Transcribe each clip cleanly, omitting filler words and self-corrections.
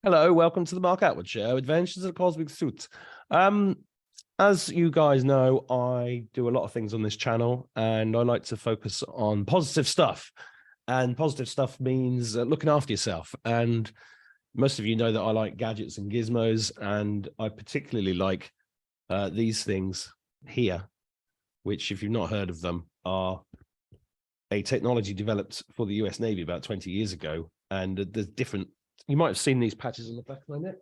Hello, welcome to the Mark Attwood Show, Adventures of the Cosmic Suit. As you guys know, I do a lot of things on this channel, and I like to focus on positive stuff. And positive stuff means looking after yourself. And most of you know that I like gadgets and gizmos, and I particularly like these things here, which, if you've not heard of them, are a technology developed for the US Navy about 20 years ago. And there's different, you might have seen these patches on the back of my neck.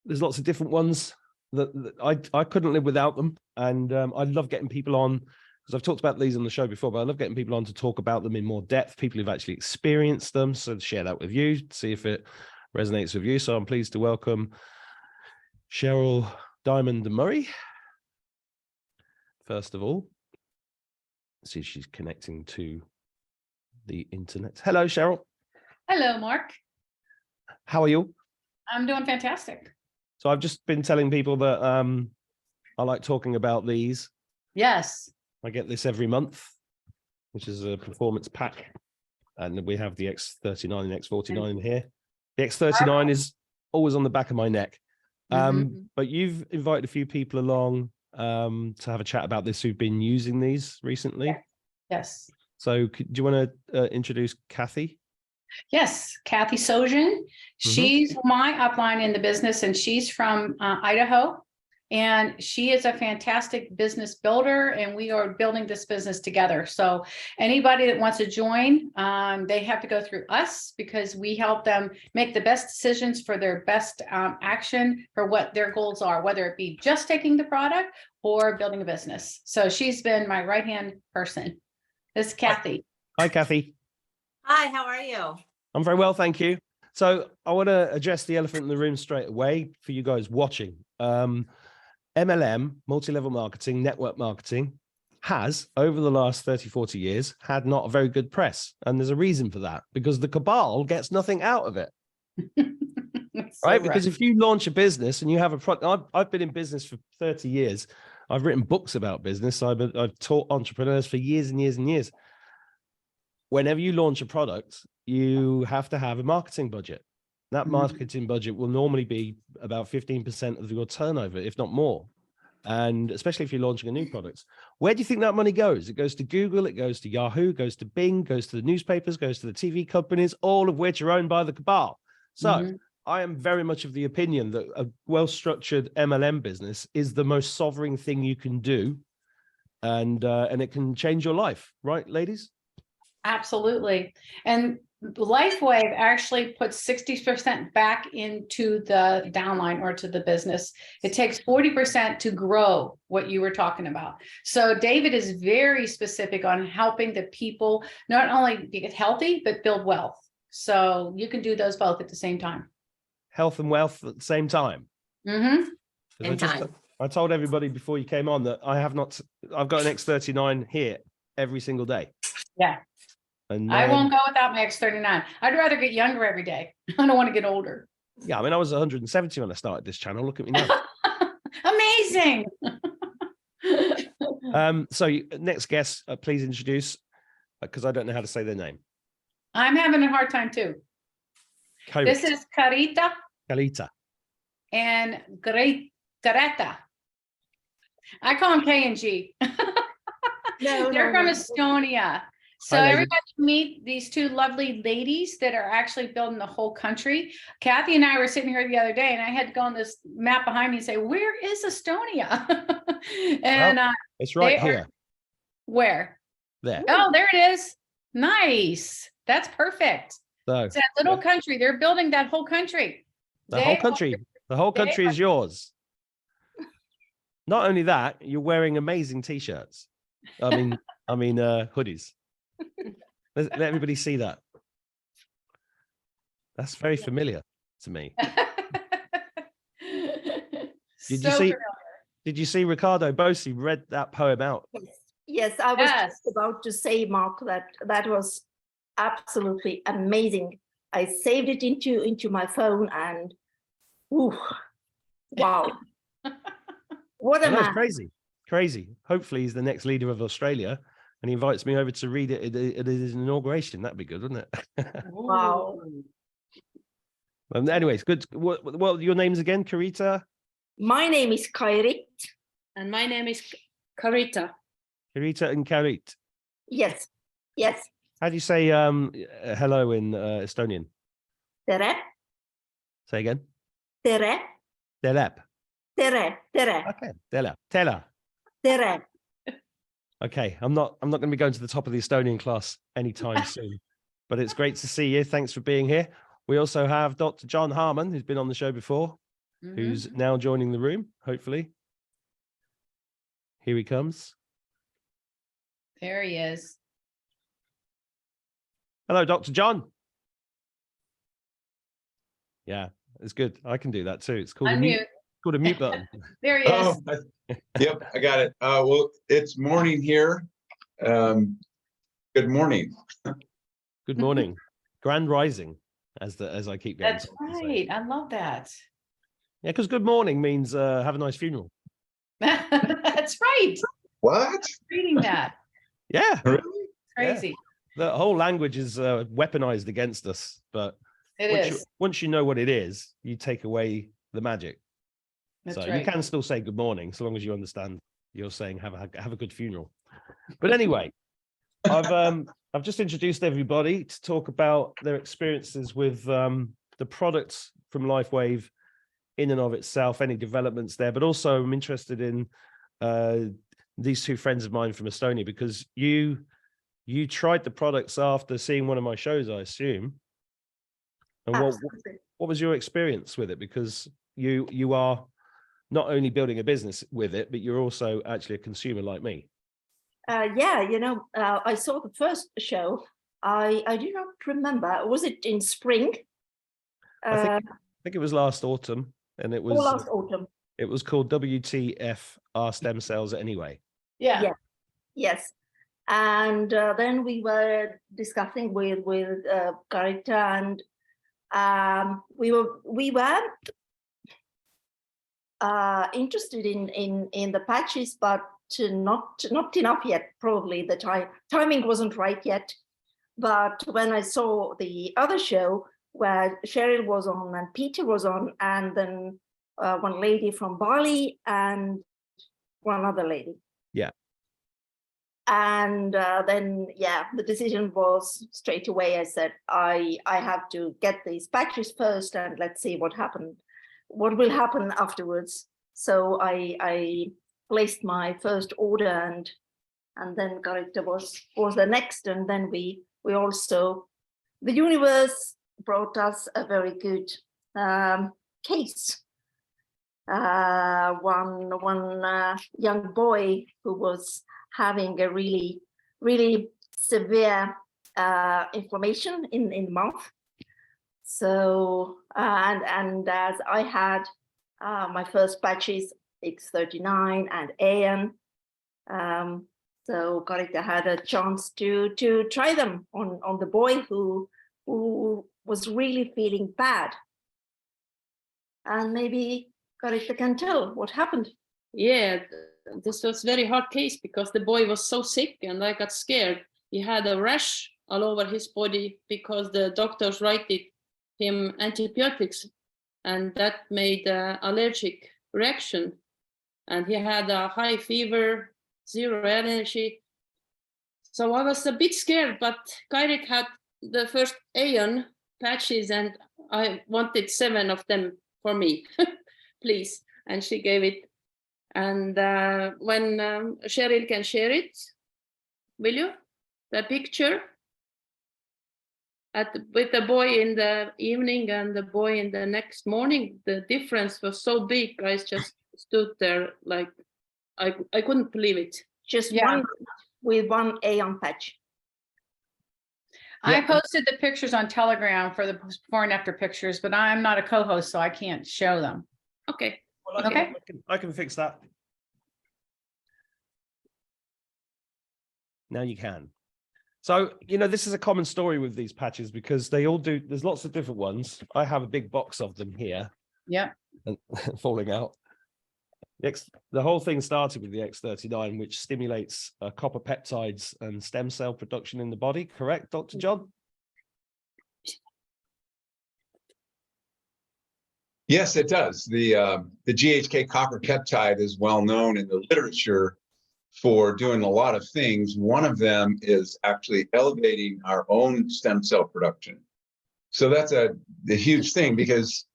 There's lots of different ones that I couldn't live without them. And I love getting people on, because I've talked about these on the show before, but I love getting people on to talk about them in more depth, people who've actually experienced them. So share that with you, see if it resonates with you. So I'm pleased to welcome Cheryl Diamond Murray. First of all, see if she's connecting to the internet. Hello, Cheryl. Hello, Mark. How are you? I'm doing fantastic. So I've just been telling people that I like talking about these. Yes. I get this every month, which is a performance pack. And we have the X39 and X49 here. The X39 is always on the back of my neck. But you've invited a few people along to have a chat about this who've been using these recently. Yes. So do you want to introduce Kathy? Yes, Kathy Sojan. She's my upline in the business, and she's from Idaho. And she is a fantastic business builder, and we are building this business together. So anybody that wants to join, they have to go through us, because we help them make the best decisions for their best action for what their goals are, whether it be just taking the product or building a business. So she's been my right-hand person. This is Kathy. Hi, Kathy. Hi, how are you? I'm very well, thank you. So I want to address the elephant in the room straight away for you guys watching. MLM, multi-level marketing, network marketing, has, over the last 30, 40 years, had not a very good press. And there's a reason for that, because the cabal gets nothing out of it. Right? Because if you launch a business and you have a product, I've been in business for 30 years. I've written books about business. I've taught entrepreneurs for years and years and years. Whenever you launch a product, you have to have a marketing budget. That marketing budget will normally be about 15% of your turnover, if not more. And especially if you're launching a new product. Where do you think that money goes? It goes to Google, it goes to Yahoo, goes to Bing, goes to the newspapers, goes to the TV companies, all of which are owned by the cabal. So I am very much of the opinion that a well-structured MLM business is the most sovereign thing you can do. And it can change your life, right, ladies? Absolutely. And LifeWave actually puts 60% back into the downline or to the business. It takes 40% to grow what you were talking about. So David is very specific on helping the people not only get healthy, but build wealth. So you can do those both at the same time. Health and wealth at the same time. I told everybody before you came on that I've got an X39 here every single day. Yeah. And I won't go without my X39. I'd rather get younger every day. I don't want to get older. Yeah, I mean, I was 170 when I started this channel. Look at me now. Amazing. So next guest, please introduce, because I don't know how to say their name. I'm having a hard time too. Correct. This is Carita. Carita. And Greta. I call them K and G. They're from Estonia. So everybody meet these two lovely ladies that are actually building the whole country. Kathy and I were sitting here the other day, and I had to go on this map behind me and say, where is Estonia? And it's right here. Where? There. Oh, there it is. Nice. That's perfect. So it's that little country. They're building that whole country. The whole country is yours. Not only that, you're wearing amazing t-shirts. I mean, hoodies. Let everybody see that. That's very familiar to me. Did you see Ricardo Bossi read that poem out? Yes, I was just about to say, Mark, that was absolutely amazing. I saved it into my phone, and wow. What a man. Crazy. Hopefully he's the next leader of Australia, and he invites me over to read it at his inauguration. That'd be good, wouldn't it? Wow. Anyways, good. What your names again? Karita? My name is Kairit. And my name is Karita. Karita and Karit. Yes, yes. How do you say hello in Estonian? Tere, Say again. tere, Telep. tere, tere, Okay. Tela. tere. Okay. I'm not going to be going to the top of the Estonian class anytime soon, but it's great to see you. Thanks for being here. We also have Dr. John Harmon, who's been on the show before, who's now joining the room, hopefully. Here he comes. There he is. Hello, Dr. John. Yeah, it's good. I can do that too. It's called a mute button. There he is. Yep, I got it. Well, it's morning here. Good morning. Good morning. Grand rising, as I keep going. That's right. I love that. Yeah, because good morning means have a nice funeral. That's right. What? Reading that. Yeah. Really? Crazy. The whole language is weaponized against us, but once you know what it is, you take away the magic. That's so right. you can still say good morning, so long as you understand you're saying have a good funeral. But anyway, I've just introduced everybody to talk about their experiences with the products from LifeWave in and of itself, any developments there, but also I'm interested in these two friends of mine from Estonia, because you tried the products after seeing one of my shows, I assume. And what was your experience with it? Because you are not only building a business with it, but you're also actually a consumer like me. Yeah, I saw the first show. I do not remember. Was it in spring? I think it was last autumn, and it was last autumn. It was called WTF Are Stem Cells Anyway? Yeah. Yes. And then we were discussing with Karita, and we were interested in the patches, but not enough yet. Probably the timing wasn't right yet. But when I saw the other show where Cheryl was on and Peter was on, and then one lady from Bali and one other lady. Yeah. And then, the decision was straight away. I said, I have to get these patches first, and let's see what will happen afterwards. So I placed my first order, and then Karita was the next, and then we also, the universe brought us a very good case. One young boy who was having a really, really severe inflammation in the mouth. So, and as I had my first patches, X39 and AN, so Karita had a chance to try them on the boy who was really feeling bad. And maybe Karita can tell what happened. Yeah, this was very hard case because the boy was so sick and I got scared. He had a rash all over his body because the doctors wrote him antibiotics, and that made an allergic reaction. And he had a high fever, zero energy. So I was a bit scared, but Kairit had the first Aeon patches and I wanted 7 of them for me, please. And she gave it. And when Cheryl can share it, will you? The picture with the boy in the evening and the boy in the next morning, the difference was so big. I just stood there like I couldn't believe it. Just one with one Aeon patch. I posted the pictures on Telegram for the before and after pictures, but I'm not a co-host, so I can't show them. Okay. Well, I can fix that. Now you can. So, this is a common story with these patches because they all do. There's lots of different ones. I have a big box of them here. Yeah. And falling out. The whole thing started with the X39, which stimulates copper peptides and stem cell production in the body. Correct, Dr. John? Yes, it does. The GHK copper peptide is well known in the literature for doing a lot of things. One of them is actually elevating our own stem cell production. So that's a huge thing, because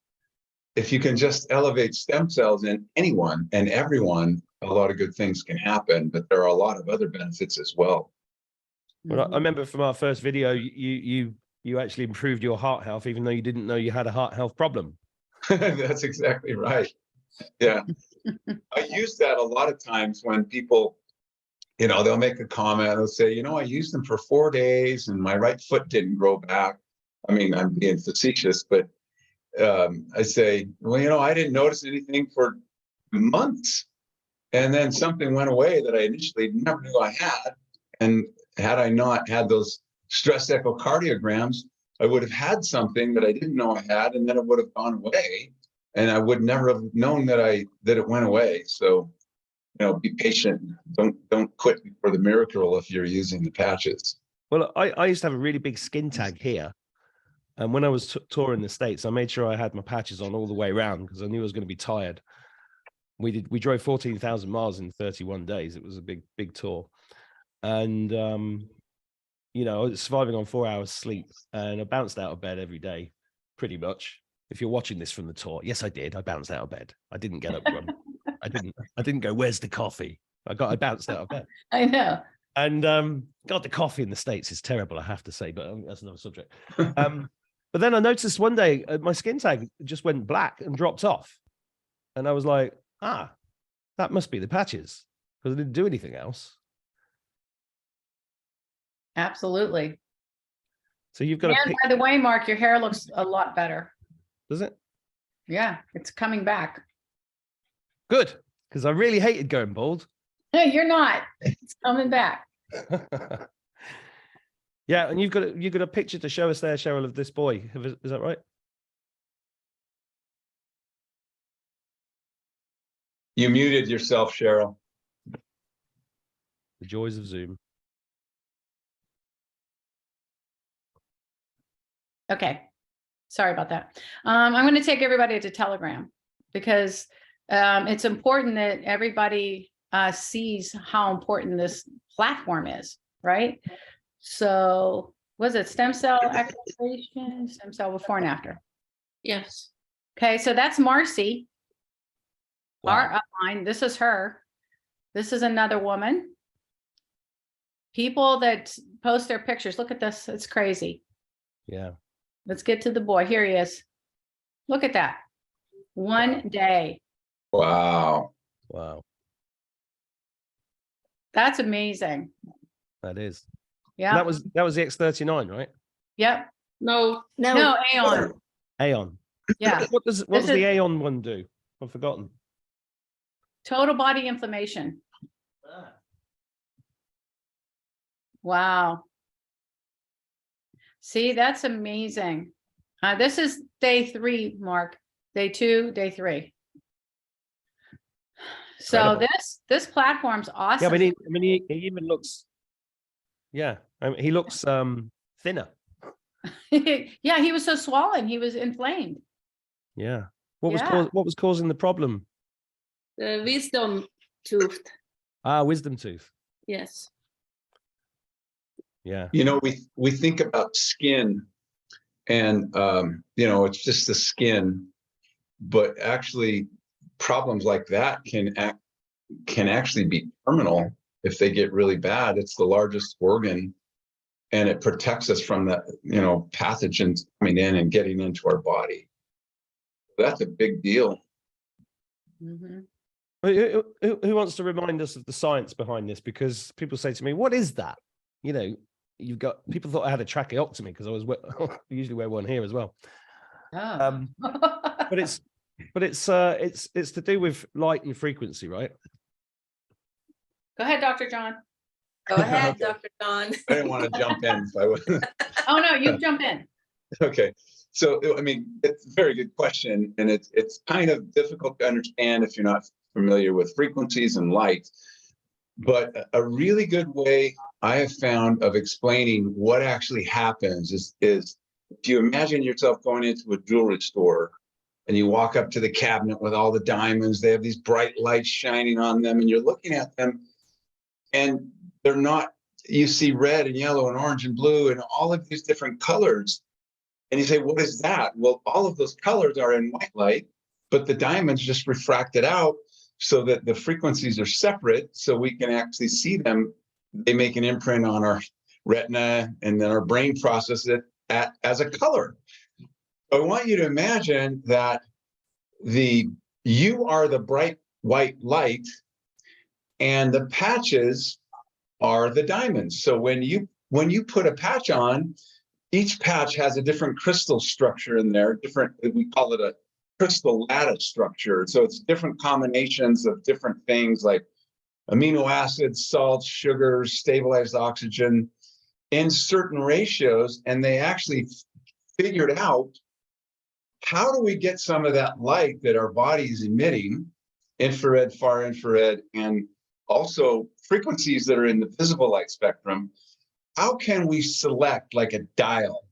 if you can just elevate stem cells in anyone and everyone, a lot of good things can happen, but there are a lot of other benefits as well. Well, I remember from our first video, you actually improved your heart health, even though you didn't know you had a heart health problem. That's exactly right. Yeah. I use that a lot of times when people, they'll make a comment, they'll say, I used them for 4 days and my right foot didn't grow back. I mean, I'm being facetious, but I say, well, I didn't notice anything for months. And then something went away that I initially never knew I had. And had I not had those stress echocardiograms, I would have had something that I didn't know I had, and then it would have gone away. And I would never have known that it went away. So, be patient. Don't quit before the miracle if you're using the patches. Well, I used to have a really big skin tag here. And when I was touring the States, I made sure I had my patches on all the way around because I knew I was going to be tired. We drove 14,000 miles in 31 days. It was a big tour. And, I was surviving on 4 hours sleep, and I bounced out of bed every day, pretty much. If you're watching this from the tour, yes, I did. I bounced out of bed. I didn't get up. I didn't go, where's the coffee? I bounced out of bed. I know. And God, the coffee in the States is terrible, I have to say, but that's another subject. But then I noticed one day my skin tag just went black and dropped off. And I was like, that must be the patches, because I didn't do anything else. Absolutely. So you've got And to by the way, Mark, your hair looks a lot better. Does it? Yeah, it's coming back. Good, because I really hated going bald. No, you're not. It's coming back. Yeah, and you've got a picture to show us there, Cheryl, of this boy. Is that right? You muted yourself, Cheryl. The joys of Zoom. Okay. Sorry about that. I'm going to take everybody to Telegram, because it's important that everybody sees how important this platform is, right? So was it stem cell activation, stem cell before and after? Yes. Okay, so that's Marcy, Wow. our upline. This is her. This is another woman. People that post their pictures. Look at this. It's crazy. Yeah. Let's get to the boy. Here he is. Look at that. One day. Wow. Wow. That's amazing. That is. Yeah. That was the X39, right? Yep. No. No, Aeon. Aeon. Yeah. What does the Aeon one do? I've forgotten. Total body inflammation. Wow. See, that's amazing. This is day 3, Mark. Day 2, day 3. So Incredible. this platform's awesome. Yeah, he even looks. Yeah, he looks thinner. Yeah, he was so swollen. He was inflamed. Yeah. What Yeah. was causing the problem? The wisdom tooth. Wisdom tooth. Yes. Yeah. We think about skin and, it's just the skin, but actually problems like that can actually be terminal if they get really bad. It's the largest organ, and it protects us from the, pathogens coming in and getting into our body. That's a big deal. Mm-hmm. Who wants to remind us of the science behind this? Because people say to me, what is that? People thought I had a tracheotomy because I usually wear one here as well. Oh. But it's to do with light and frequency, right? Go ahead, Dr. John. Go ahead, Dr. John. I didn't want to jump in if I was. Oh, no, you jump in. Okay. So, it's a very good question, and it's kind of difficult to understand if you're not familiar with frequencies and light. But a really good way I have found of explaining what actually happens is if you imagine yourself going into a jewelry store and you walk up to the cabinet with all the diamonds. They have these bright lights shining on them, and you're looking at them, and they're not, you see red and yellow and orange and blue and all of these different colors. And you say, what is that? Well, all of those colors are in white light, but the diamonds just refract it out so that the frequencies are separate, so we can actually see them. They make an imprint on our retina, and then our brain processes it as a color. I want you to imagine that you are the bright white light, and the patches are the diamonds. So when you put a patch on, each patch has a different crystal structure in there, we call it a crystal lattice structure. So it's different combinations of different things like amino acids, salts, sugars, stabilized oxygen in certain ratios. And they actually figured out, how do we get some of that light that our body is emitting, infrared, far infrared, and also frequencies that are in the visible light spectrum? How can we select like a dial?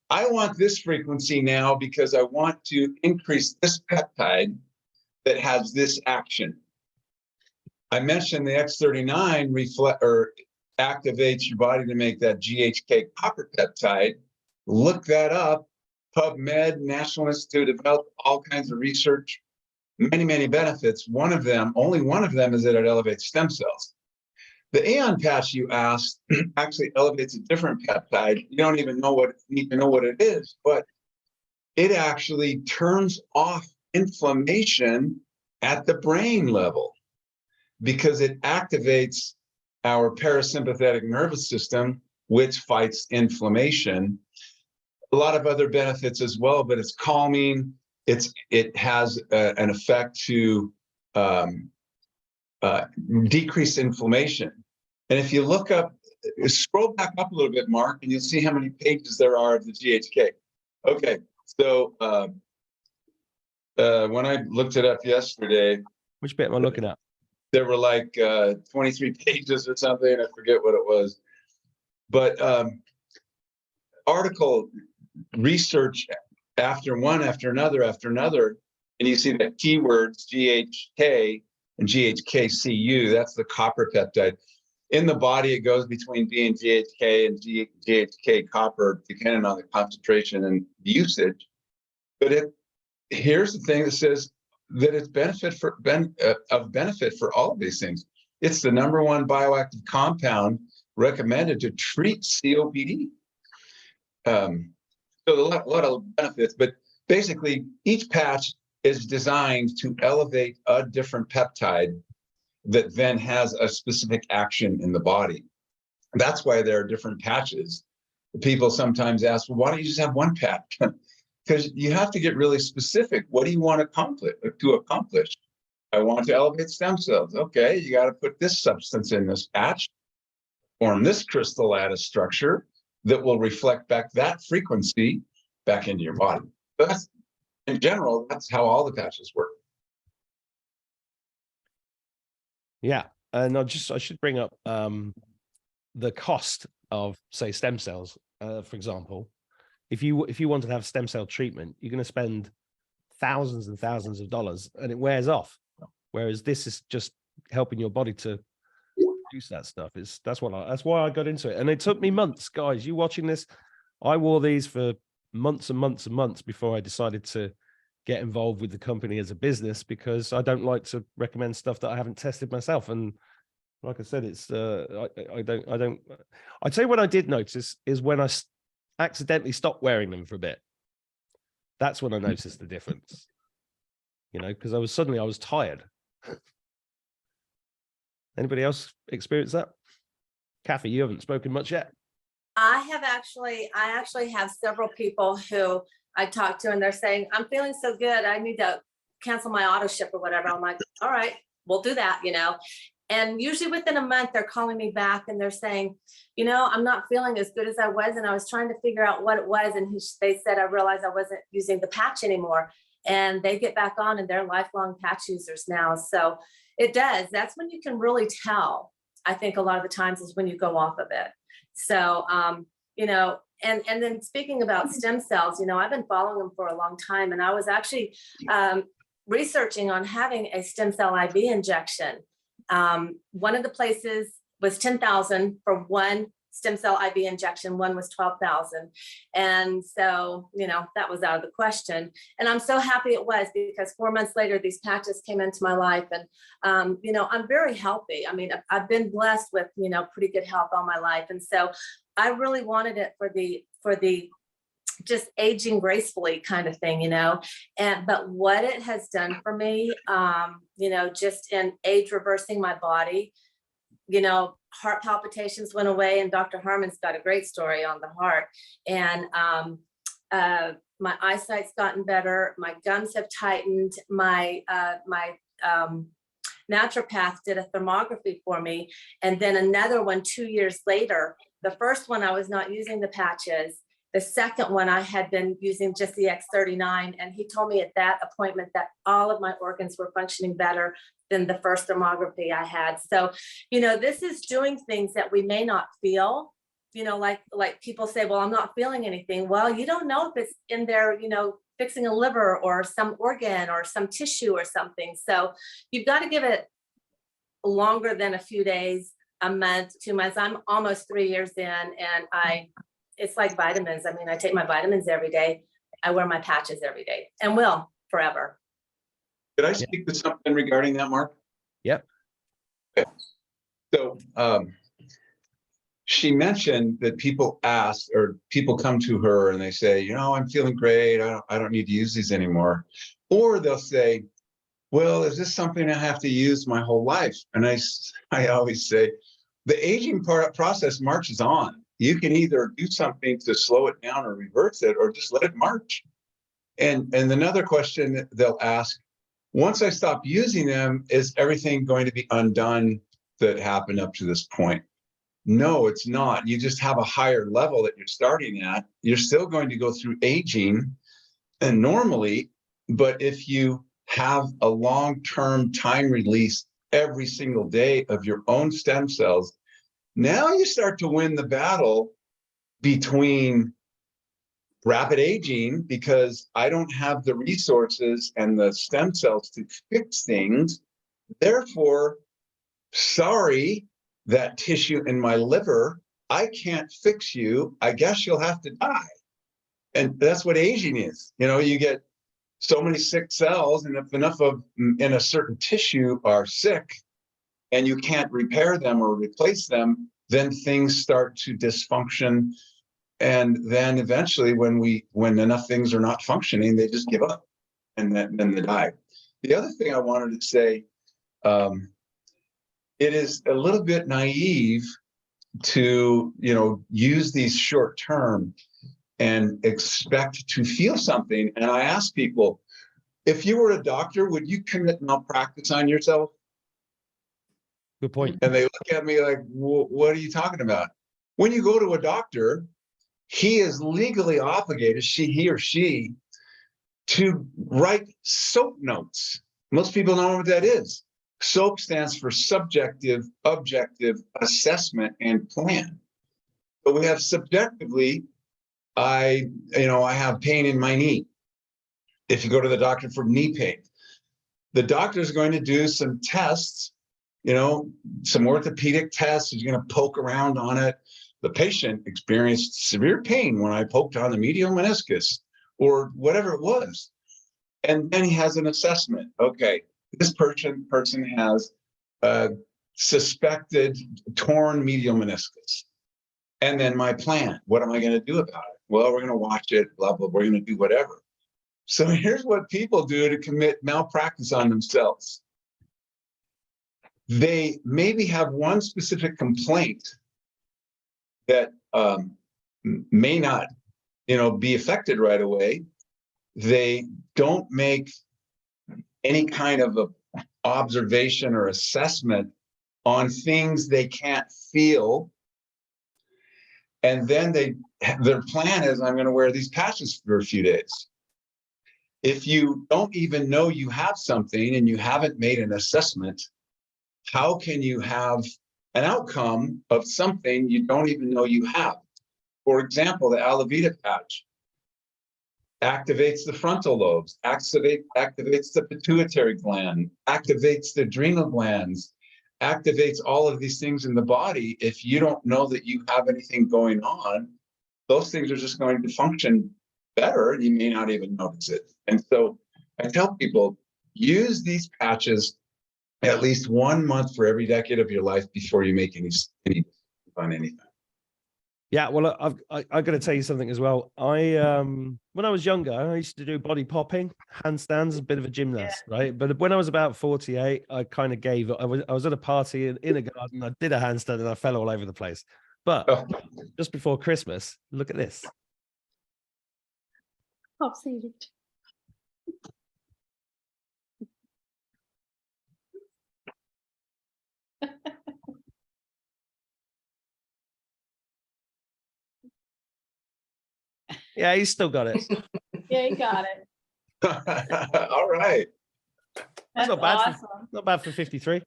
I want this frequency now because I want to increase this peptide that has this action. I mentioned the X39 activates your body to make that GHK copper peptide. Look that up. PubMed, National Institute of Health, all kinds of research, many, many benefits. Only one of them is that it elevates stem cells. The Aeon patch you asked actually elevates a different peptide. You don't even need to know what it is, but it actually turns off inflammation at the brain level because it activates our parasympathetic nervous system, which fights inflammation. A lot of other benefits as well, but it's calming. It has an effect to decrease inflammation. And if you look up, scroll back up a little bit, Mark, and you'll see how many pages there are of the GHK. Okay, so when I looked it up yesterday, Which bit am I looking at? there were like 23 pages or something. I forget what it was. But article research after another, and you see that keywords GHK and GHKCU, that's the copper peptide. In the body, it goes between being GHK and GHK copper, depending on the concentration and usage. But here's the thing that says that it's benefit for all of these things. It's the #1 bioactive compound recommended to treat COPD. So a lot of benefits, but basically each patch is designed to elevate a different peptide that then has a specific action in the body. That's why there are different patches. People sometimes ask, well, why don't you just have one patch? Because you have to get really specific. What do you want to accomplish? I want to elevate stem cells. Okay, you got to put this substance in this patch, form this crystal lattice structure that will reflect back that frequency back into your body. But that's, in general, that's how all the patches work. Yeah, and I should bring up the cost of, say, stem cells, for example. If you wanted to have stem cell treatment, you're going to spend thousands and thousands of dollars, and it wears off. Whereas this is just helping your body to produce that stuff. That's why I got into it, and it took me months, guys. You watching this? I wore these for months and months and months before I decided to get involved with the company as a business, because I don't like to recommend stuff that I haven't tested myself. And like I said, it's I'd say when I did notice is when I accidentally stopped wearing them for a bit. That's when I noticed the difference, because I was tired. Anybody else experience that? Kathy, you haven't spoken much yet. I actually have several people who I talk to, and they're saying, I'm feeling so good, I need to cancel my auto ship or whatever. I'm like, all right, we'll do that, And usually within a month, they're calling me back and they're saying, I'm not feeling as good as I was. And I was trying to figure out what it was. And they said, I realized I wasn't using the patch anymore. And they get back on, and they're lifelong patch users now. So it does. That's when you can really tell. I think a lot of the times is when you go off of it. So, and then speaking about stem cells, you know, I've been following them for a long time, and I was actually researching on having a stem cell IV injection. One of the places was 10,000 for one stem cell IV injection, one was 12,000. And so, you know, that was out of the question. And I'm so happy it was, because 4 months later, these patches came into my life, and, you know, I'm very healthy. I mean, I've been blessed with, you know, pretty good health all my life. And so I really wanted it for the just aging gracefully kind of thing, you know. But what it has done for me, you know, just in age reversing my body, you know, heart palpitations went away, and Dr. Harmon's got a great story on the heart. And my eyesight's gotten better. My gums have tightened. My naturopath did a thermography for me, and then another one 2 years later. The first one, I was not using the patches. The second one, I had been using just the X39, and he told me at that appointment that all of my organs were functioning better than the first thermography I had. So, you know, this is doing things that we may not feel, you know, like people say, well, I'm not feeling anything. Well, you don't know if it's in there, you know, fixing a liver or some organ or some tissue or something. So you've got to give it longer than a few days, a month, 2 months. I'm almost 3 years in, and it's like vitamins. I mean, I take my vitamins every day. I wear my patches every day, and will forever. Could I speak to something regarding that, Mark? Yep. Okay. So she mentioned that people ask, or people come to her and they say, you know, I'm feeling great. I don't need to use these anymore. Or they'll say, well, is this something I have to use my whole life? And I always say, the aging process marches on. You can either do something to slow it down or reverse it, or just let it march. And another question they'll ask, once I stop using them, is everything going to be undone that happened up to this point? No, it's not. You just have a higher level that you're starting at. You're still going to go through aging, and normally, but if you have a long-term time release every single day of your own stem cells, now you start to win the battle between rapid aging, because I don't have the resources and the stem cells to fix things. Therefore, sorry, that tissue in my liver, I can't fix you. I guess you'll have to die. And that's what aging is. You know, you get so many sick cells, and if enough of in a certain tissue are sick and you can't repair them or replace them, then things start to dysfunction. And then eventually when enough things are not functioning, they just give up, and then they die. The other thing I wanted to say, it is a little bit naive to, you know, use these short term and expect to feel something. And I ask people, if you were a doctor, would you commit malpractice on yourself? Good point. And they look at me like, what are you talking about? When you go to a doctor, he is legally obligated, he or she, to write SOAP notes. Most people know what that is. SOAP stands for subjective, objective, assessment, and plan. But we have subjectively, I have pain in my knee. If you go to the doctor for knee pain, the doctor is going to do some tests, you know, some orthopedic tests. He's going to poke around on it. The patient experienced severe pain when I poked on the medial meniscus or whatever it was. And then he has an assessment. Okay, this person has a suspected torn medial meniscus. And then my plan, what am I going to do about it? Well, we're going to watch it, blah, blah, we're going to do whatever. So here's what people do to commit malpractice on themselves. They maybe have one specific complaint that may not, be affected right away. They don't make any kind of a observation or assessment on things they can't feel. And then their plan is, I'm going to wear these patches for a few days. If you don't even know you have something and you haven't made an assessment, how can you have an outcome of something you don't even know you have? For example, the Alavita patch activates the frontal lobes, activates the pituitary gland, activates the adrenal glands, activates all of these things in the body. If you don't know that you have anything going on, those things are just going to function better. You may not even notice it. And so I tell people, use these patches at least 1 month for every decade of your life before you make any on anything. Yeah, well, I got to tell you something as well. When I was younger, I used to do body popping, handstands, a bit of a gymnast, right? But when I was about 48, I kind of gave up. I was at a party in a garden. I did a handstand and I fell all over the place. But just before Christmas, look at this. I've seen it. Yeah, he's still got it. Yeah, you got it. All right. That's not bad. awesome. Not bad for 53.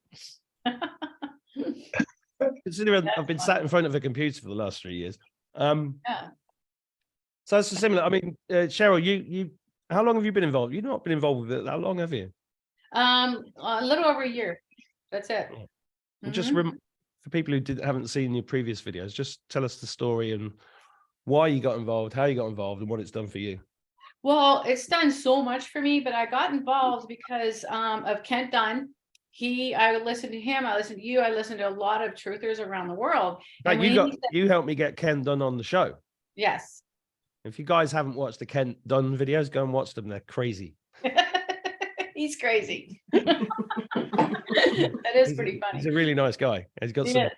Considering I've been sat in front of a computer for the last 3 years. Yeah. So it's similar. I mean, Cheryl, you, how long have you been involved? You've not been involved with it that long, have you? A little over a year. That's it. Just Mhm. for people who haven't seen your previous videos, just tell us the story and why you got involved, how you got involved, and what it's done for you. Well, it's done so much for me, but I got involved because of Kent Dunn. I listened to him, I listened to you, I listened to a lot of truthers around the world. Now, And you helped me get Ken Dunn on the show. yes. If you guys haven't watched the Ken Dunn videos, go and watch them. They're crazy. He's crazy. That is pretty funny. He's a really nice guy. He's got some,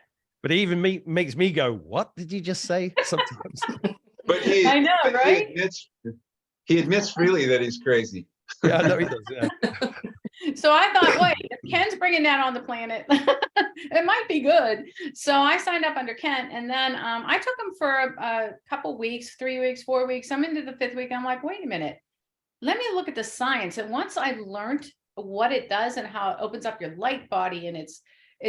but he even makes me go, "What did you just say?" Sometimes. But I know, but right? He admits freely that he's crazy. Yeah, I know he does. Yeah. So I thought, wait, if Ken's bringing that on the planet, it might be good. So I signed up under Ken, and then I took him for a couple weeks, 3 weeks, 4 weeks. I'm into the 5th week. I'm like, wait a minute, let me look at the science. And once I learned what it does and how it opens up your light body, and it's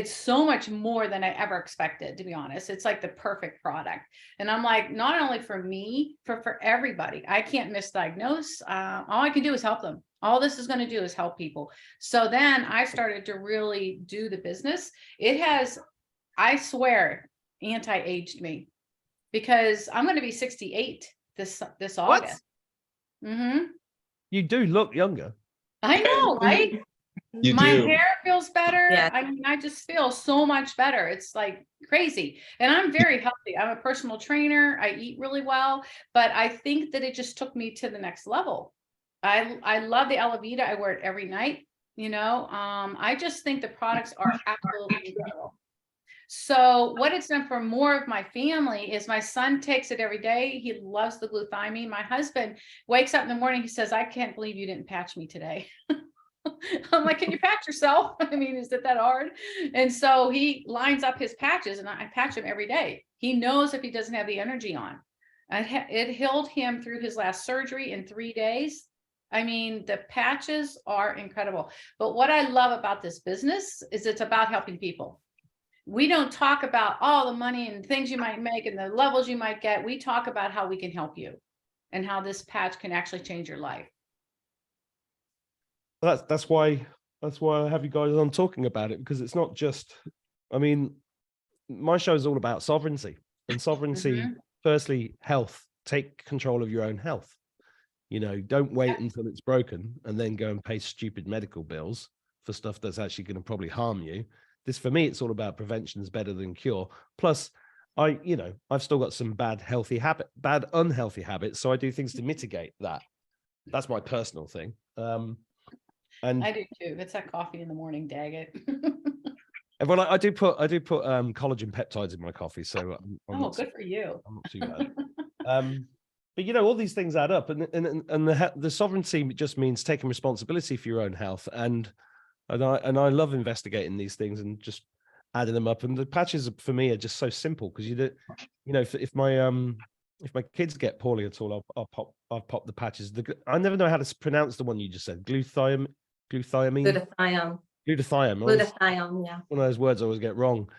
so much more than I ever expected, to be honest. It's like the perfect product. And I'm like, not only for me, for everybody. I can't misdiagnose. All I can do is help them. All this is going to do is help people. So then I started to really do the business. It has, I swear, anti-aged me, because I'm going to be 68 this August. Mm-hmm. You do look younger. I know, right? My hair feels better. Yeah. I mean, I just feel so much better. It's like crazy. And I'm very healthy. I'm a personal trainer. I eat really well, but I think that it just took me to the next level. I love the Alavita. I wear it every night. You know, I just think the products are absolutely incredible. So what it's done for more of my family is my son takes it every day. He loves the glutamine. My husband wakes up in the morning. He says, "I can't believe you didn't patch me today." I'm like, "Can you patch yourself? I mean, is it that hard?" And so he lines up his patches, and I patch him every day. He knows if he doesn't have the energy on. It healed him through his last surgery in 3 days. I mean, the patches are incredible. But what I love about this business is it's about helping people. We don't talk about all the money and things you might make and the levels you might get. We talk about how we can help you and how this patch can actually change your life. That's why I have you guys on talking about it, because it's not just, I mean, my show is all about sovereignty, and sovereignty, firstly, health. Take control of your own health. You know, don't wait until it's broken and then go and pay stupid medical bills for stuff that's actually going to probably harm you. This, for me, it's all about prevention is better than cure. Plus, I've still got some bad unhealthy habits. So I do things to mitigate that. That's my personal thing. And I do too. It's that coffee in the morning, dag it. Well, I do put collagen peptides in my coffee. So oh, good for you. I'm not too bad. But you know, all these things add up, and the sovereignty just means taking responsibility for your own health, and I love investigating these things and just adding them up. And the patches for me are just so simple, because if my kids get poorly at all, I'll pop the patches. I never know how to pronounce the one you just said. Glutathione. Glutathione. Glutathione. Glutathione, yeah. One of those words I always get wrong,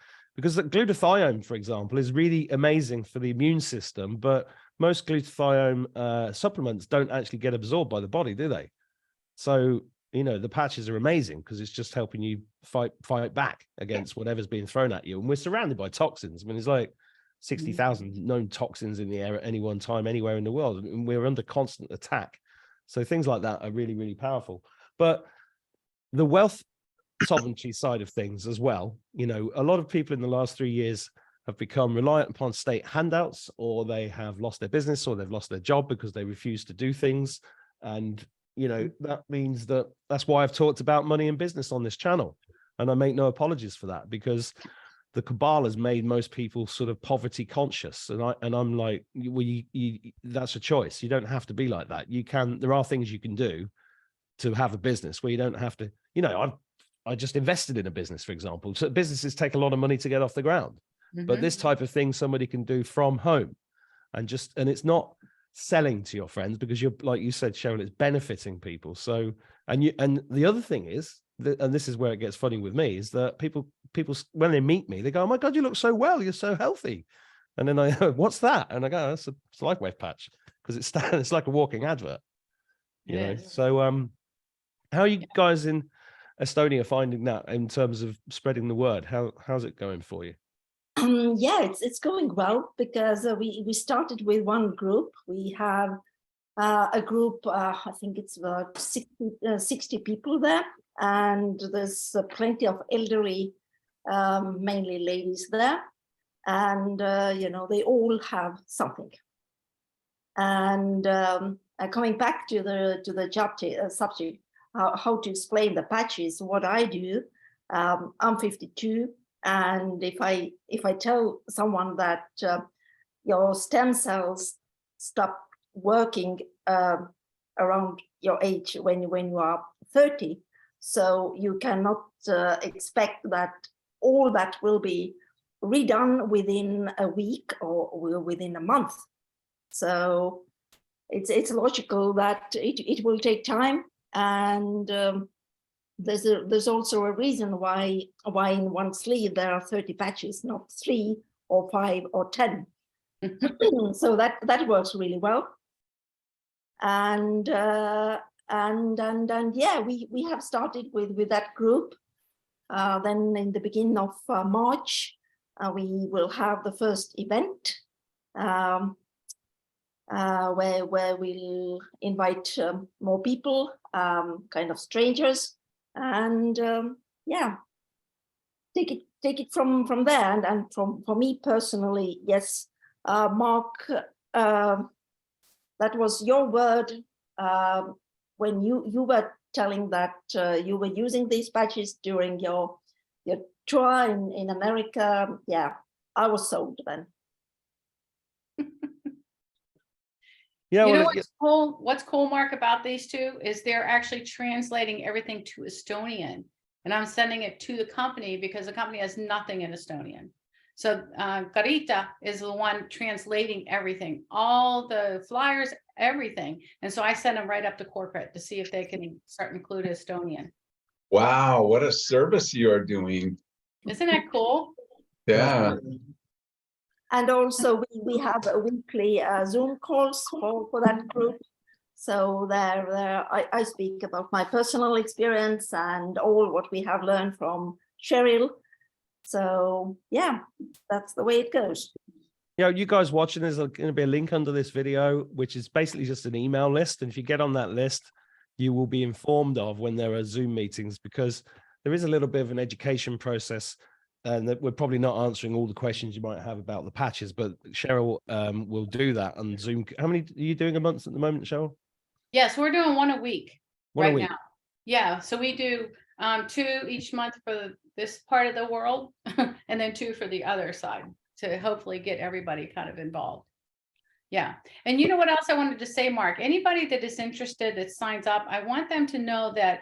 because the glutathione, for example, is really amazing for the immune system, but most glutathione supplements don't actually get absorbed by the body, do they? So, you know, the patches are amazing because it's just helping you fight back against whatever's being thrown at you. And we're surrounded by toxins. I mean, there's like 60,000 known toxins in the air at any one time, anywhere in the world, and we're under constant attack. So things like that are really, really powerful. But the wealth sovereignty side of things as well, you know, a lot of people in the last 3 years have become reliant upon state handouts, or they have lost their business, or they've lost their job because they refuse to do things. And, you know, that means that's why I've talked about money and business on this channel. And I make no apologies for that, because the cabal has made most people sort of poverty conscious. And I'm like, well, that's a choice. You don't have to be like that. There are things you can do to have a business where you don't have to, you know, I just invested in a business, for example. So businesses take a lot of money to get off the ground, but this type of thing somebody can do from home, and it's not selling to your friends, because you're, like you said, Cheryl, it's benefiting people. So, and the other thing is that, and this is where it gets funny with me, is that people when they meet me, they go, "Oh my God, you look so well. You're so healthy." And then I go, "What's that?" And I go, "It's a LifeWave patch," because it's like a walking advert, you know? So, how are you guys in Estonia finding that in terms of spreading the word? How's it going for you? Yeah, it's going well, because we started with one group. We have a group, I think it's about 60 people there, and there's plenty of elderly, mainly ladies there, and you know, they all have something. And coming back to the subject, how to explain the patches, what I do. I'm 52, and if I tell someone that your stem cells stop working around your age when you are 30, so you cannot expect that all that will be redone within a week or within a month. So it's logical that it will take time. And there's also a reason why in one sleeve there are 30 patches, not 3 or 5 or 10. So that works really well. And yeah, we have started with that group. Then in the beginning of March, we will have the first event, where we'll invite more people, kind of strangers, and yeah, take it from there. And for me personally, yes, Mark, that was your word when you were telling that you were using these patches during your tour in America. Yeah, I was sold then. Yeah, You know well, what's cool? What's cool, Mark, about these two is they're actually translating everything to Estonian, and I'm sending it to the company because the company has nothing in Estonian. So Karita is the one translating everything, all the flyers, everything. And so I send them right up to corporate to see if they can start include Estonian. Wow, what a service you are doing. Isn't that cool? Yeah. And also we have a weekly Zoom calls for that group. So there I speak about my personal experience and all what we have learned from Cheryl. So yeah, that's the way it goes. Yeah, you guys watching, there's going to be a link under this video, which is basically just an email list. And if you get on that list, you will be informed of when there are Zoom meetings, because there is a little bit of an education process, and that we're probably not answering all the questions you might have about the patches, but Cheryl will do that on Zoom. How many are you doing a month at the moment, Cheryl? Yes, we're doing one a week One a week. now. Yeah, so we do 2 each month for this part of the world and then 2 for the other side to hopefully get everybody kind of involved. Yeah. And you know what else I wanted to say, Mark? Anybody that is interested that signs up, I want them to know that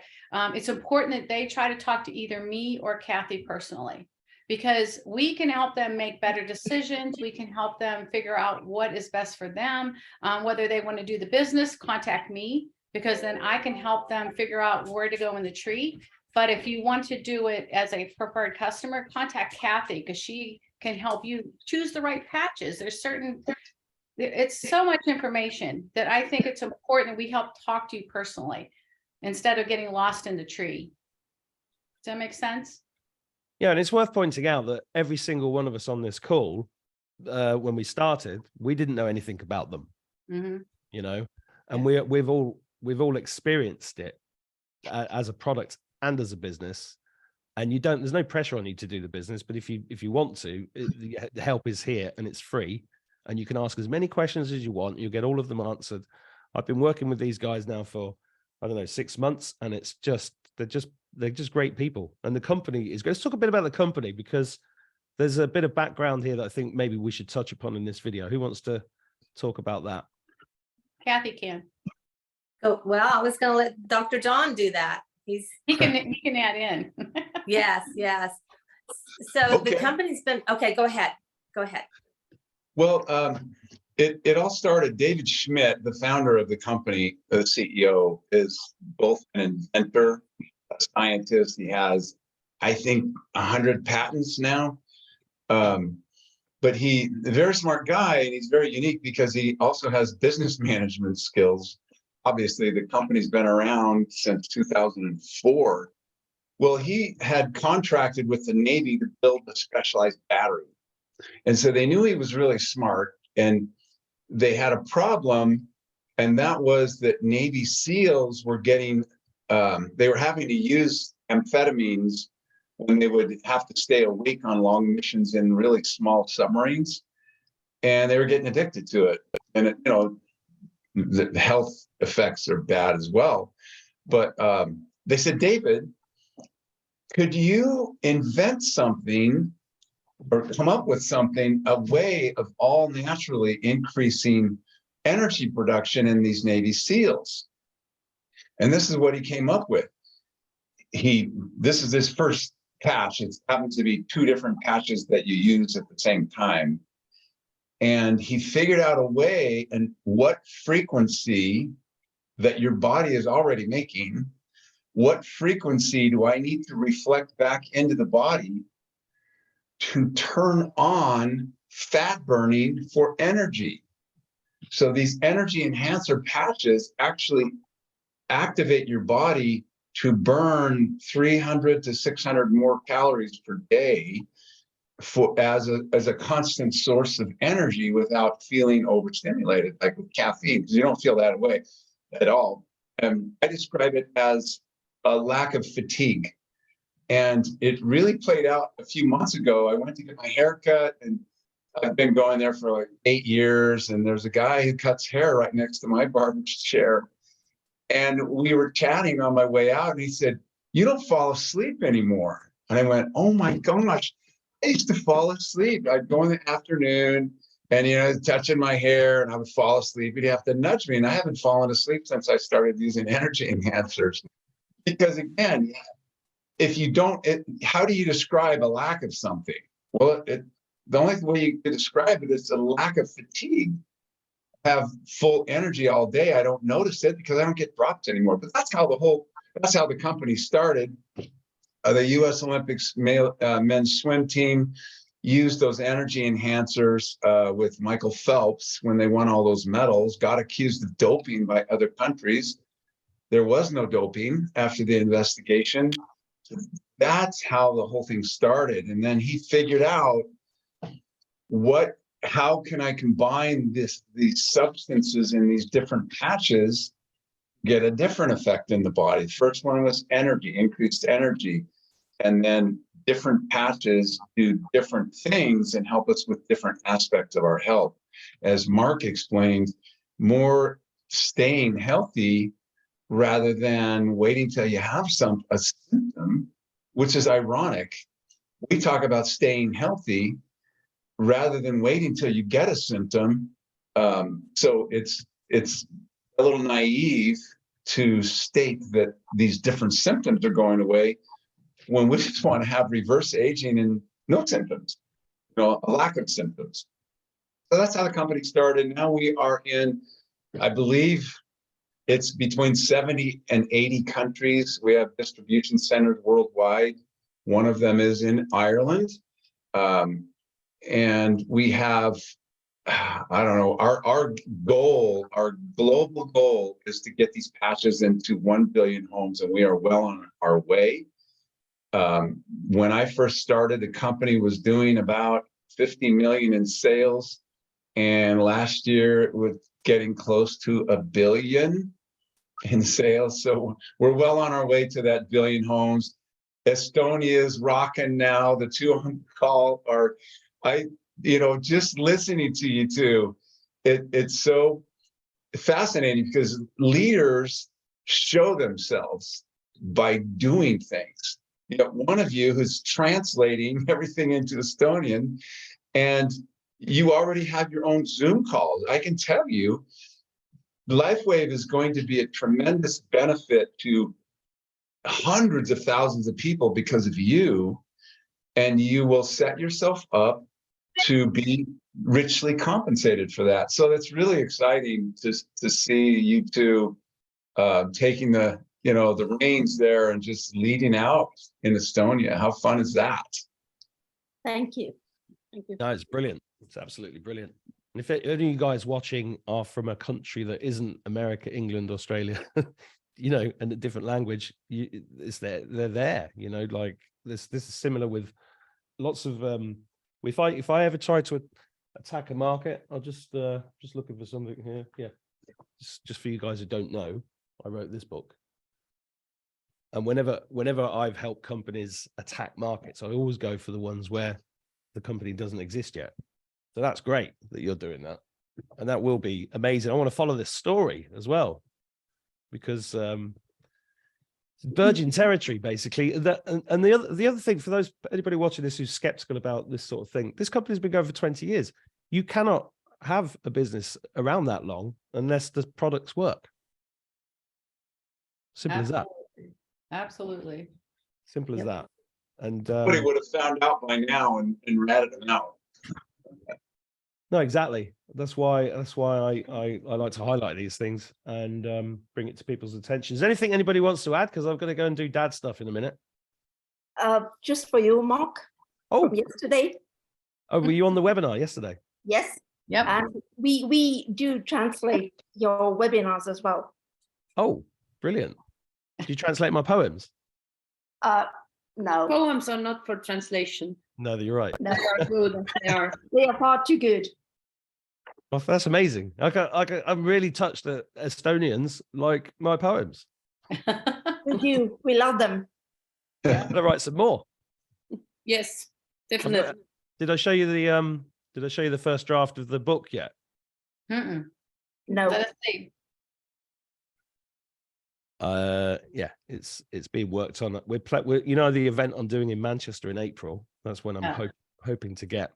it's important that they try to talk to either me or Kathy personally, because we can help them make better decisions. We can help them figure out what is best for them, whether they want to do the business, contact me, because then I can help them figure out where to go in the tree. But if you want to do it as a preferred customer, contact Kathy because she can help you choose the right patches. It's so much information that I think it's important we help talk to you personally instead of getting lost in the tree. Does that make sense? Yeah, and it's worth pointing out that every single one of us on this call, when we started, we didn't know anything about them. Mhm. You know, and we've all experienced it as a product and as a business. And there's no pressure on you to do the business, but if you want to, the help is here and it's free, and you can ask as many questions as you want. You'll get all of them answered. I've been working with these guys now for, I don't know, 6 months, and it's just they're just great people. And the company is great. Let's talk a bit about the company, because there's a bit of background here that I think maybe we should touch upon in this video. Who wants to talk about that? Kathy can. Oh, well, I was gonna let Dr. John do that. He can add in. yes. So the Okay. company's been, okay, go ahead. Well, it all started, David Schmidt, the founder of the company, the CEO, is both an inventor, a scientist. He has, I think, 100 patents now. But he's a very smart guy, and he's very unique because he also has business management skills. Obviously, the company's been around since 2004. Well, he had contracted with the Navy to build a specialized battery. And so they knew he was really smart, and they had a problem. And that was that Navy SEALs were they were having to use amphetamines when they would have to stay awake on long missions in really small submarines. And they were getting addicted to it. And, the health effects are bad as well. But they said, David, could you invent something or come up with something, a way of all naturally increasing energy production in these Navy SEALs? And this is what he came up with. This is his first patch. It happens to be 2 different patches that you use at the same time. And he figured out a way, and what frequency that your body is already making, what frequency do I need to reflect back into the body to turn on fat burning for energy? So these energy enhancer patches actually activate your body to burn 300 to 600 more calories per day as a constant source of energy without feeling overstimulated, like with caffeine, because you don't feel that way at all. I describe it as a lack of fatigue. And it really played out a few months ago. I went to get my hair cut, and I've been going there for like 8 years. And there's a guy who cuts hair right next to my barber chair. And we were chatting on my way out, and he said, "You don't fall asleep anymore." And I went, "Oh my gosh, I used to fall asleep. I'd go in the afternoon and, touching my hair, and I would fall asleep. He'd have to nudge me. And I haven't fallen asleep since I started using energy enhancers." Because again, if you don't, how do you describe a lack of something? Well, the only way you can describe it is a lack of fatigue. I have full energy all day. I don't notice it because I don't get dropped anymore. But that's how the company started. The U.S. Olympics men's swim team used those energy enhancers with Michael Phelps when they won all those medals, got accused of doping by other countries. There was no doping after the investigation. That's how the whole thing started. And then he figured out how can I combine these substances in these different patches, get a different effect in the body. First one was energy, increased energy. And then different patches do different things and help us with different aspects of our health. As Mark explained, more staying healthy rather than waiting till you have a symptom, which is ironic. We talk about staying healthy rather than waiting till you get a symptom. So it's a little naive to state that these different symptoms are going away when we just want to have reverse aging and no symptoms, a lack of symptoms. So that's how the company started. Now we are in, I believe, It's between 70 and 80 countries. We have distribution centers worldwide. One of them is in Ireland. And we have, I don't know, our goal, our global goal is to get these patches into 1 billion homes, and we are well on our way. When I first started, the company was doing about 50 million in sales. And last year it was getting close to 1 billion in sales. So we're well on our way to that billion homes. Estonia is rocking now. The two on call are, just listening to you two, it's so fascinating because leaders show themselves by doing things. One of you who's translating everything into Estonian, and you already have your own Zoom calls. I can tell you, LifeWave is going to be a tremendous benefit to hundreds of thousands of people because of you, and you will set yourself up to be richly compensated for that. So that's really exciting to see you two taking the reins there and just leading out in Estonia. How fun is that? Thank you. Thank you. No, it's brilliant. It's absolutely brilliant. And if any of you guys watching are from a country that isn't America, England, Australia, and a different language, they're there. Like this is similar with lots of. If I ever try to attack a market, I'll just looking for something here. Yeah, just for you guys who don't know, I wrote this book. And whenever I've helped companies attack markets, I always go for the ones where the company doesn't exist yet. So that's great that you're doing that, and that will be amazing. I want to follow this story as well, because it's virgin territory basically. And the other thing for anybody watching this who's skeptical about this sort of thing, this company's been going for 20 years. You cannot have a business around that long unless the products work. Simple as that. Absolutely. Simple as Yep. that. And Somebody would have found out by now and ratted them out. no, exactly. That's why I like to highlight these things and bring it to people's attention. Is there anything anybody wants to add? Because I've got to go and do dad stuff in a minute. Just for you, Mark. Oh, From yesterday. were you on the webinar yesterday? Yes. Yep. And we do translate your webinars as well. Oh, brilliant. Do you translate my poems? No, Poems are not for translation. No, you're right. no, They are good. They are. they are far too good. Oh, that's amazing. I'm really touched that Estonians like my poems. We do. We love them. I'm gonna write some more. Yes, definitely. Did I show you the first draft of the book yet? Mm-mm. No. Let us see. Yeah, it's being worked on. We're the event I'm doing in Manchester in April. That's when I'm Yeah. hoping to get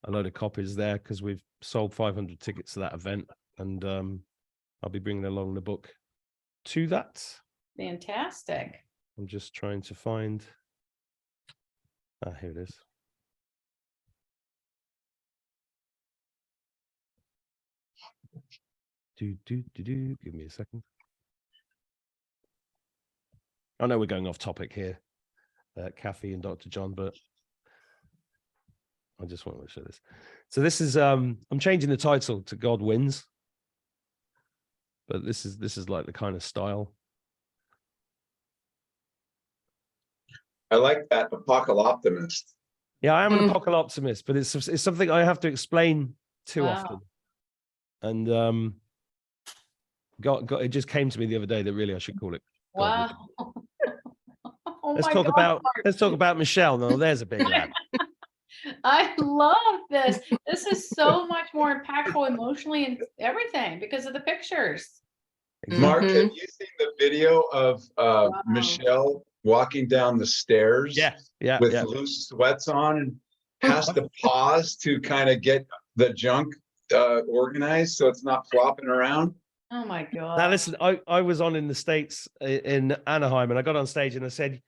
a load of copies there, because we've sold 500 tickets to that event, and I'll be bringing along the book to that. Fantastic. I'm just trying to find. Here it is. Give me a second. I know we're going off topic here, Kathy and Dr. John, but I just want to show this. So this is I'm changing the title to God Wins, but this is like the kind of style. I like that apocalyptimist. Yeah, I am an apocalyptimist, but it's something I have to explain too Wow. often. And it just came to me the other day that really I should call it God Wins. Wow. Oh Let's my talk God, about Michelle. Now there's a big lad. I love this. This is so much more impactful emotionally and everything because of the pictures. Mark, have you seen the video of Wow. Michelle walking down the stairs Yeah, with yeah. loose sweats on and has to pause to kind of get the junk organized so it's not flopping around? Oh my God. Now listen, I was on in the States in Anaheim, and I got on stage and I said,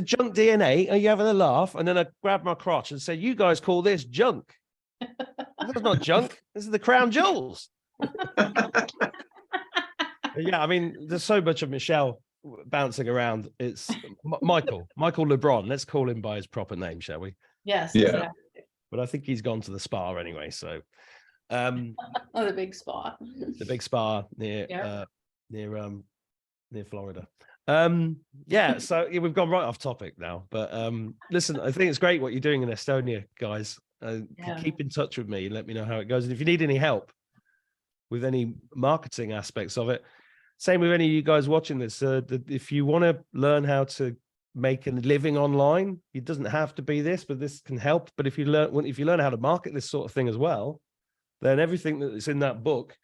junk DNA, are you having a laugh? And then I grabbed my crotch and said, you guys call this junk. That's not junk. This is the crown jewels. Yeah, I mean, there's so much of Michelle bouncing around. It's Michael LeBron. Let's call him by his proper name, shall we? Yes. Yeah. exactly. But I think he's gone to the spa anyway. So, Oh, the big spa. the big spa near Yeah. near Florida. Yeah, so yeah, we've gone right off topic now. But listen, I think it's great what you're doing in Estonia, guys. Yeah. Keep in touch with me. Let me know how it goes. And if you need any help with any marketing aspects of it, same with any of you guys watching this. If you want to learn how to make a living online, it doesn't have to be this, but this can help. But if you learn how to market this sort of thing as well, then everything that's in that book,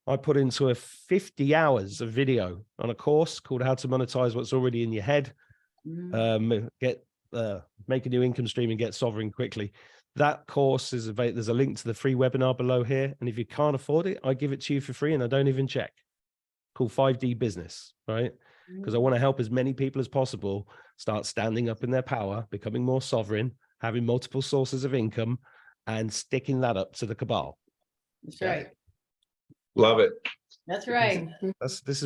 I put into 50 hours of video on a course called How to Monetize What's Already in Your Head. Make a new income stream and get sovereign quickly. That course is available. There's a link to the free webinar below here. And if you can't afford it, I give it to you for free and I don't even check. Called 5D Business, right? Because I want to help as many people as possible start standing up in their power, becoming more sovereign, having multiple sources of income, and sticking that up to the cabal. That's right. Love it. That's right.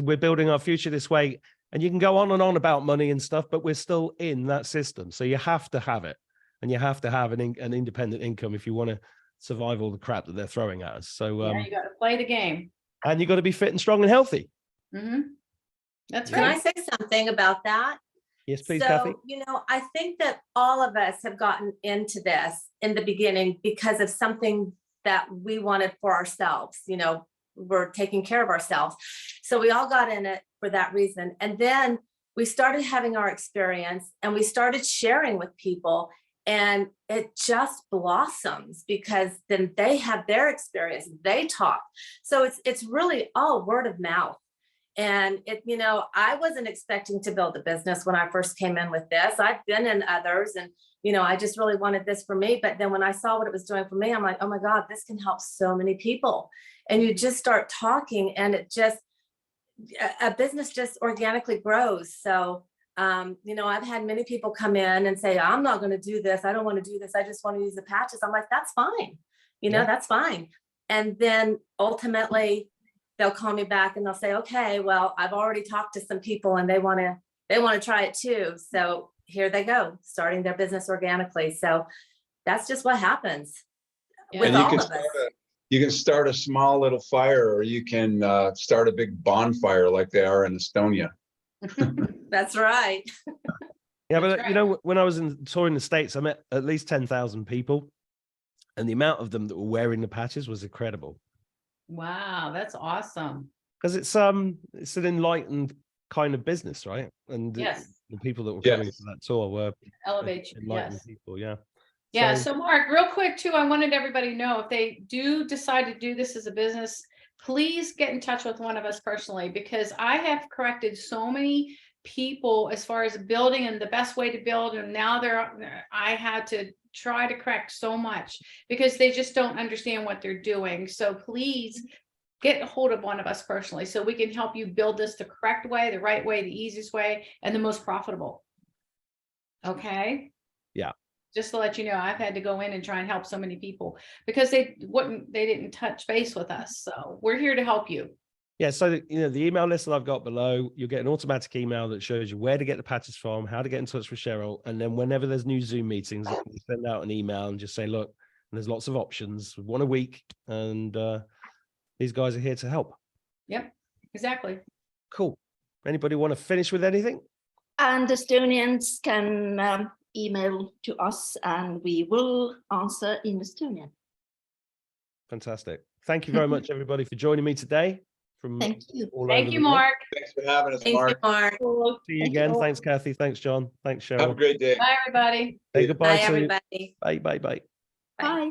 We're building our future this way. And you can go on and on about money and stuff, but we're still in that system. So you have to have it. And you have to have an independent income if you want to survive all the crap that they're throwing at us. So Yeah, you got to play the game. and you got to be fit and strong and healthy. That's Can right. I say something about that? Yes, please, So, Kathy. I think that all of us have gotten into this in the beginning because of something that we wanted for ourselves. We're taking care of ourselves. So we all got in it for that reason. And then we started having our experience and we started sharing with people, and it just blossoms because then they have their experience, they talk. So it's really all word of mouth. And I wasn't expecting to build a business when I first came in with this. I've been in others and, I just really wanted this for me. But then when I saw what it was doing for me, I'm like, oh my God, this can help so many people. And you just start talking and a business just organically grows. So, I've had many people come in and say, I'm not going to do this. I don't want to do this. I just want to use the patches. I'm like, that's fine. That's fine. And then ultimately, they'll call me back and they'll say, okay, well, I've already talked to some people and they want to try it too. So here they go, starting their business organically. So that's just what happens with And all of us. you can start a small little fire, or you can start a big bonfire like they are in Estonia. That's right. Yeah, but That's right. when I was touring the States, I met at least 10,000 people, and the amount of them that were wearing the patches was incredible. Wow, that's awesome. Because it's an enlightened kind of business, right? And Yes. the people that were Yes. coming to that tour were Elevate you. enlightened Yes. people. Yeah. Yeah. So Mark, real quick too, I wanted everybody to know if they do decide to do this as a business, please get in touch with one of us personally, because I have corrected so many people as far as building and the best way to build. And now I had to try to correct so much because they just don't understand what they're doing. So please get a hold of one of us personally so we can help you build this the correct way, the right way, the easiest way, and the most profitable. Okay. Yeah. Just to let you know, I've had to go in and try and help so many people because they didn't touch base with us. So we're here to help you. Yeah, so the email list that I've got below, you'll get an automatic email that shows you where to get the patches from, how to get in touch with Cheryl, and then whenever there's new Zoom meetings, you send out an email and just say, look, there's lots of options, one a week, and these guys are here to help. Yep, exactly. Cool. Anybody want to finish with anything? And Estonians can email to us and we will answer in Estonian. Fantastic. Thank you very much, everybody, for joining me today. Thank you. Thank you, Mark. Thanks for having us, Thank you, Mark. Mark. See you again. Thanks, Kathy. Thanks, John. Thanks, Have a Cheryl. great day. Bye, everybody. Say goodbye Bye, to everybody. Bye, bye, bye. Bye.